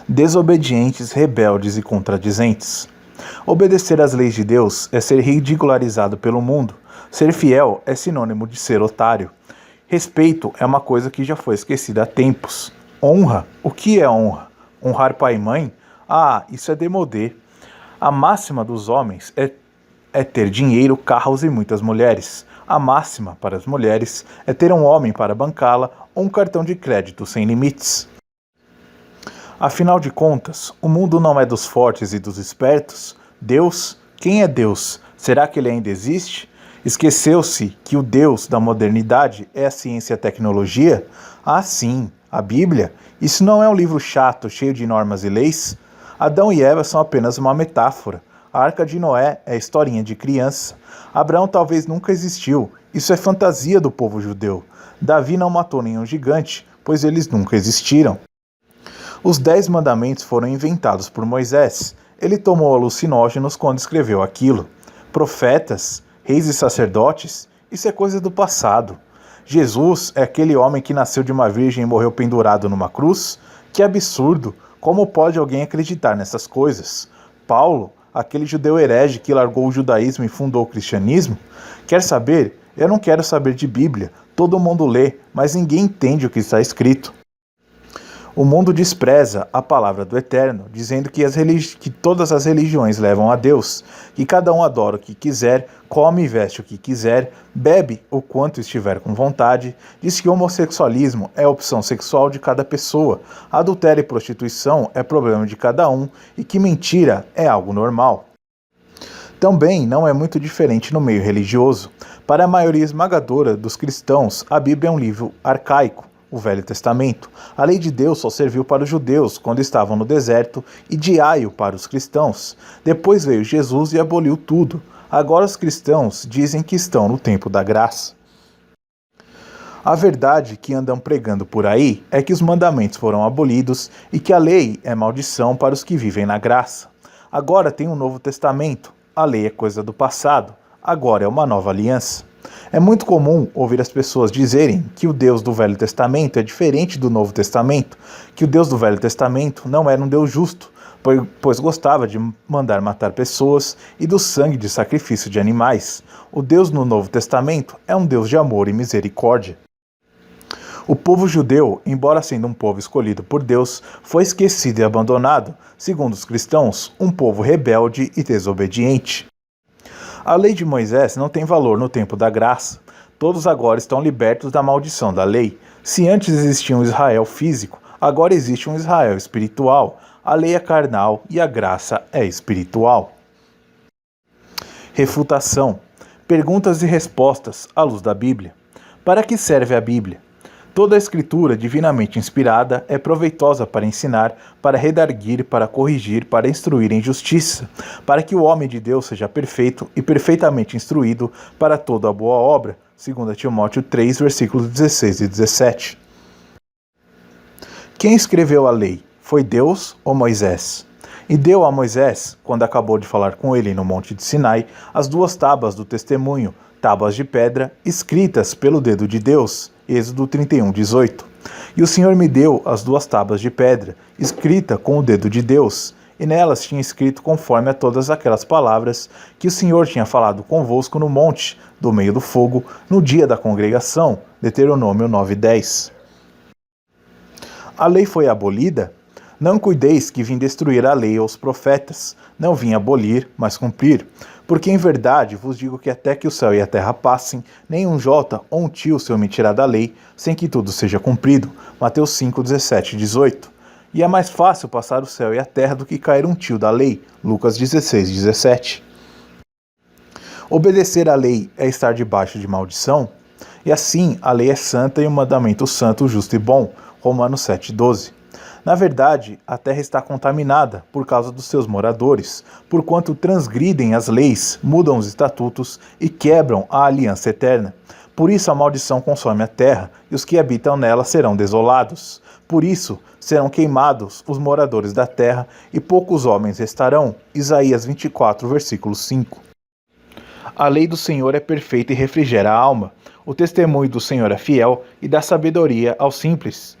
desobedientes, rebeldes e contradizentes. Obedecer às leis de Deus é ser ridicularizado pelo mundo. Ser fiel é sinônimo de ser otário. Respeito é uma coisa que já foi esquecida há tempos. Honra? O que é honra? Honrar pai e mãe? Ah, isso é demodê. A máxima dos homens é ter dinheiro, carros e muitas mulheres. A máxima para as mulheres é ter um homem para bancá-la ou um cartão de crédito sem limites. Afinal de contas, o mundo não é dos fortes e dos espertos? Deus? Quem é Deus? Será que ele ainda existe? Esqueceu-se que o Deus da modernidade é a ciência e a tecnologia? Ah, sim, a Bíblia? Isso não é um livro chato, cheio de normas e leis? Adão e Eva são apenas uma metáfora. A Arca de Noé é historinha de criança. Abraão talvez nunca existiu. Isso é fantasia do povo judeu. Davi não matou nenhum gigante, pois eles nunca existiram. Os 10 mandamentos foram inventados por Moisés. Ele tomou alucinógenos quando escreveu aquilo. Profetas, reis e sacerdotes, isso é coisa do passado. Jesus é aquele homem que nasceu de uma virgem e morreu pendurado numa cruz? Que absurdo! Como pode alguém acreditar nessas coisas? Paulo, aquele judeu herege que largou o judaísmo e fundou o cristianismo? Quer saber? Eu não quero saber de Bíblia. Todo mundo lê, mas ninguém entende o que está escrito. O mundo despreza a palavra do Eterno, dizendo que todas as religiões levam a Deus, que cada um adora o que quiser, come e veste o que quiser, bebe o quanto estiver com vontade, diz que homossexualismo é a opção sexual de cada pessoa, adultério e prostituição é problema de cada um e que mentira é algo normal. Também não é muito diferente no meio religioso. Para a maioria esmagadora dos cristãos, a Bíblia é um livro arcaico. O Velho Testamento. A lei de Deus só serviu para os judeus quando estavam no deserto e de aio para os cristãos. Depois veio Jesus e aboliu tudo. Agora os cristãos dizem que estão no tempo da graça. A verdade que andam pregando por aí é que os mandamentos foram abolidos e que a lei é maldição para os que vivem na graça. Agora tem um novo testamento. A lei é coisa do passado. Agora é uma nova aliança. É muito comum ouvir as pessoas dizerem que o Deus do Velho Testamento é diferente do Novo Testamento, que o Deus do Velho Testamento não era um Deus justo, pois gostava de mandar matar pessoas e do sangue de sacrifício de animais. O Deus no Novo Testamento é um Deus de amor e misericórdia. O povo judeu, embora sendo um povo escolhido por Deus, foi esquecido e abandonado, segundo os cristãos, um povo rebelde e desobediente. A lei de Moisés não tem valor no tempo da graça. Todos agora estão libertos da maldição da lei. Se antes existia um Israel físico, agora existe um Israel espiritual. A lei é carnal e a graça é espiritual. Refutação. Perguntas e respostas à luz da Bíblia. Para que serve a Bíblia? Toda a escritura divinamente inspirada é proveitosa para ensinar, para redarguir, para corrigir, para instruir em justiça, para que o homem de Deus seja perfeito e perfeitamente instruído para toda a boa obra. 2 Timóteo 3, versículos 16 e 17. Quem escreveu a lei? Foi Deus ou Moisés? E deu a Moisés, quando acabou de falar com ele no Monte de Sinai, as 2 tábuas do testemunho, tábuas de pedra, escritas pelo dedo de Deus. Êxodo 31, 18. E o Senhor me deu as 2 tábuas de pedra, escrita com o dedo de Deus, e nelas tinha escrito conforme a todas aquelas palavras que o Senhor tinha falado convosco no monte, do meio do fogo, no dia da congregação. Deuteronômio 9:10. A lei foi abolida? Não cuideis que vim destruir a lei ou os profetas. Não vim abolir, mas cumprir. Porque em verdade vos digo que até que o céu e a terra passem, nem um jota ou um tio se omitirá da lei, sem que tudo seja cumprido. Mateus 5, 17 e 18. E é mais fácil passar o céu e a terra do que cair um tio da lei. Lucas 16, 17. Obedecer à lei é estar debaixo de maldição? E assim, a lei é santa e o mandamento santo, justo e bom. Romanos 7, 12. Na verdade, a terra está contaminada por causa dos seus moradores, porquanto transgridem as leis, mudam os estatutos e quebram a aliança eterna. Por isso a maldição consome a terra, e os que habitam nela serão desolados. Por isso serão queimados os moradores da terra, e poucos homens restarão. Isaías 24, versículo 5. A lei do Senhor é perfeita e refrigera a alma. O testemunho do Senhor é fiel e dá sabedoria aos simples.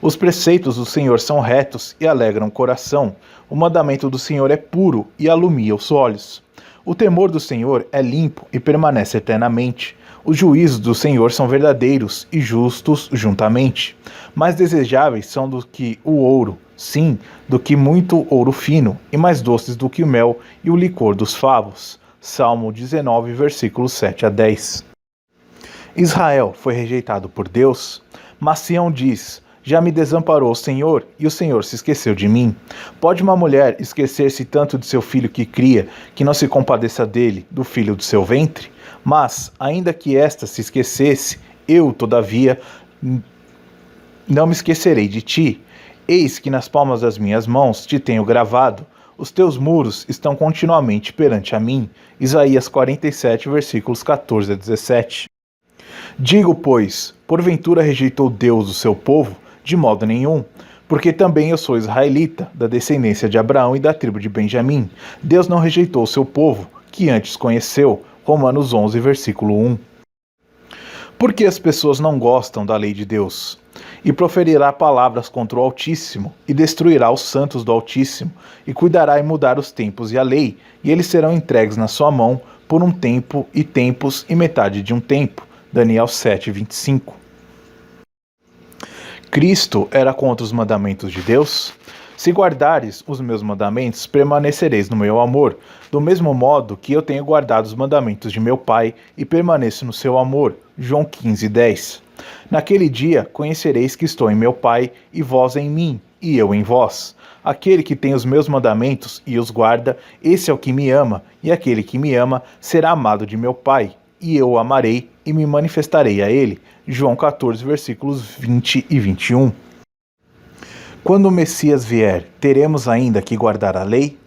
Os preceitos do Senhor são retos e alegram o coração. O mandamento do Senhor é puro e alumia os olhos. O temor do Senhor é limpo e permanece eternamente. Os juízos do Senhor são verdadeiros e justos juntamente. Mais desejáveis são do que o ouro, sim, do que muito ouro fino, e mais doces do que o mel e o licor dos favos. Salmo 19, versículos 7 a 10. Israel foi rejeitado por Deus, mas Sião diz: já me desamparou o Senhor, e o Senhor se esqueceu de mim. Pode uma mulher esquecer-se tanto de seu filho que cria, que não se compadeça dele, do filho do seu ventre? Mas, ainda que esta se esquecesse, eu, todavia, não me esquecerei de ti. Eis que nas palmas das minhas mãos te tenho gravado. Os teus muros estão continuamente perante a mim. Isaías 47, versículos 14 a 17. Digo, pois, porventura rejeitou Deus o seu povo? De modo nenhum, porque também eu sou israelita, da descendência de Abraão e da tribo de Benjamim. Deus não rejeitou o seu povo, que antes conheceu. Romanos 11, versículo 1. Por que as pessoas não gostam da lei de Deus? E proferirá palavras contra o Altíssimo, e destruirá os santos do Altíssimo, e cuidará em mudar os tempos e a lei, e eles serão entregues na sua mão por um tempo e tempos e metade de um tempo. Daniel 7, 25. Cristo era contra os mandamentos de Deus? Se guardares os meus mandamentos, permanecereis no meu amor, do mesmo modo que eu tenho guardado os mandamentos de meu Pai e permaneço no seu amor. João 15, 10. Naquele dia conhecereis que estou em meu Pai, e vós em mim, e eu em vós. Aquele que tem os meus mandamentos e os guarda, esse é o que me ama, e aquele que me ama será amado de meu Pai, e eu o amarei e me manifestarei a ele. João 14, versículos 20 e 21. Quando o Messias vier, teremos ainda que guardar a lei?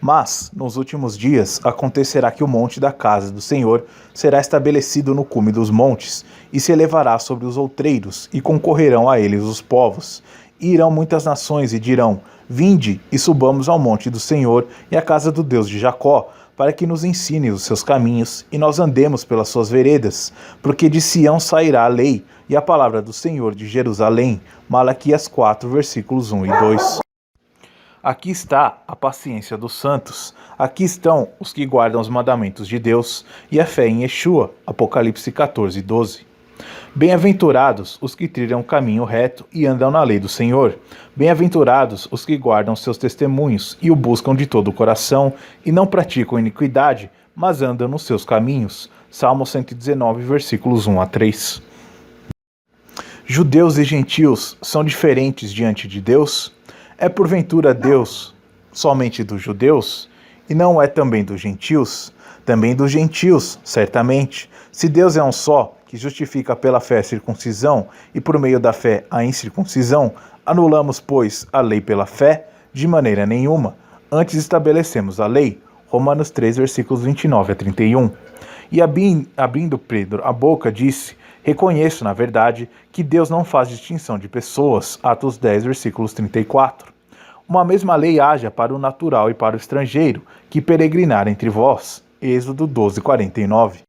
Mas, nos últimos dias, acontecerá que o monte da casa do Senhor será estabelecido no cume dos montes, e se elevará sobre os outreiros, e concorrerão a eles os povos. E irão muitas nações e dirão: vinde, e subamos ao monte do Senhor e à casa do Deus de Jacó, para que nos ensine os seus caminhos, e nós andemos pelas suas veredas, porque de Sião sairá a lei, e a palavra do Senhor de Jerusalém. Malaquias 4, versículos 1 e 2. Aqui está a paciência dos santos, aqui estão os que guardam os mandamentos de Deus, e a fé em Yeshua. Apocalipse 14, 12. Bem-aventurados os que trilham o caminho reto e andam na lei do Senhor. Bem-aventurados os que guardam seus testemunhos e o buscam de todo o coração, e não praticam iniquidade, mas andam nos seus caminhos. Salmo 119, versículos 1 a 3. Judeus e gentios são diferentes diante de Deus? É porventura Deus somente dos judeus? E não é também dos gentios? Também dos gentios, certamente. Se Deus é um só, que justifica pela fé a circuncisão, e por meio da fé a incircuncisão, anulamos, pois, a lei pela fé? De maneira nenhuma. Antes estabelecemos a lei. Romanos 3, versículos 29 a 31. E abrindo Pedro a boca, disse: reconheço, na verdade, que Deus não faz distinção de pessoas. Atos 10, versículos 34. Uma mesma lei haja para o natural e para o estrangeiro, que peregrinar entre vós. Êxodo 12, 49.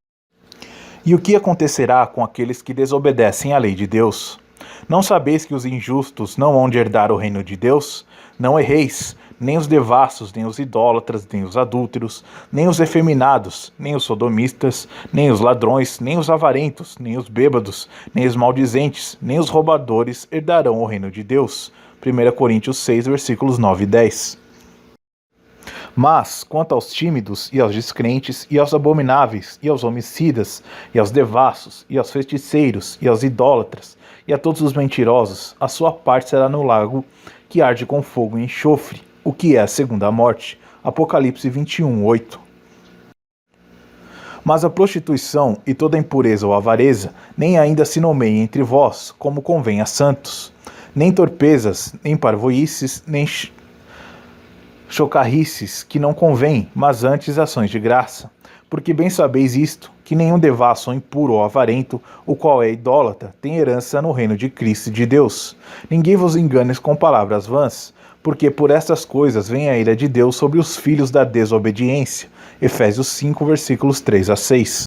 E o que acontecerá com aqueles que desobedecem à lei de Deus? Não sabeis que os injustos não hão de herdar o reino de Deus? Não erreis, nem os devassos, nem os idólatras, nem os adúlteros, nem os efeminados, nem os sodomistas, nem os ladrões, nem os avarentos, nem os bêbados, nem os maldizentes, nem os roubadores herdarão o reino de Deus. 1 Coríntios 6, versículos 9 e 10. Mas, quanto aos tímidos, e aos descrentes, e aos abomináveis, e aos homicidas, e aos devassos, e aos feiticeiros, e aos idólatras, e a todos os mentirosos, a sua parte será no lago que arde com fogo e enxofre, o que é a segunda morte. Apocalipse 21, 8. Mas a prostituição e toda impureza ou avareza nem ainda se nomeiem entre vós, como convém a santos. Nem torpezas, nem parvoices, nem chocarrices, que não convém, mas antes ações de graça. Porque bem sabeis isto, que nenhum devasso ou impuro ou avarento, o qual é idólatra, tem herança no reino de Cristo e de Deus. Ninguém vos engane com palavras vãs, porque por estas coisas vem a ira de Deus sobre os filhos da desobediência. Efésios 5, versículos 3 a 6.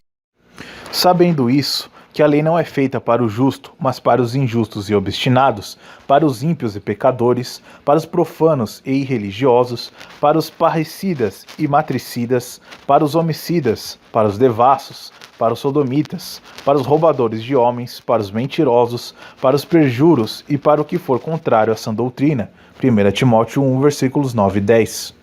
Sabendo isso, que a lei não é feita para o justo, mas para os injustos e obstinados, para os ímpios e pecadores, para os profanos e irreligiosos, para os parricidas e matricidas, para os homicidas, para os devassos, para os sodomitas, para os roubadores de homens, para os mentirosos, para os perjuros e para o que for contrário à sã doutrina. 1 Timóteo 1, versículos 9 e 10.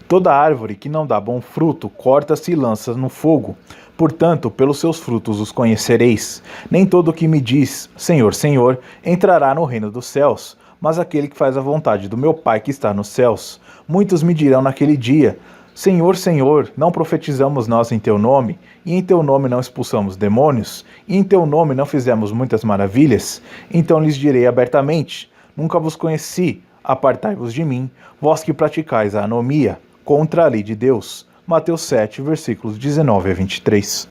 Toda árvore que não dá bom fruto, corta-se e lança no fogo. Portanto, pelos seus frutos os conhecereis. Nem todo o que me diz, Senhor, Senhor, entrará no reino dos céus, mas aquele que faz a vontade do meu Pai que está nos céus. Muitos me dirão naquele dia, Senhor, Senhor, não profetizamos nós em teu nome, e em teu nome não expulsamos demônios, e em teu nome não fizemos muitas maravilhas? Então lhes direi abertamente, nunca vos conheci, apartai-vos de mim, vós que praticais a anomia, contra a lei de Deus. Mateus 7, versículos 19 a 23.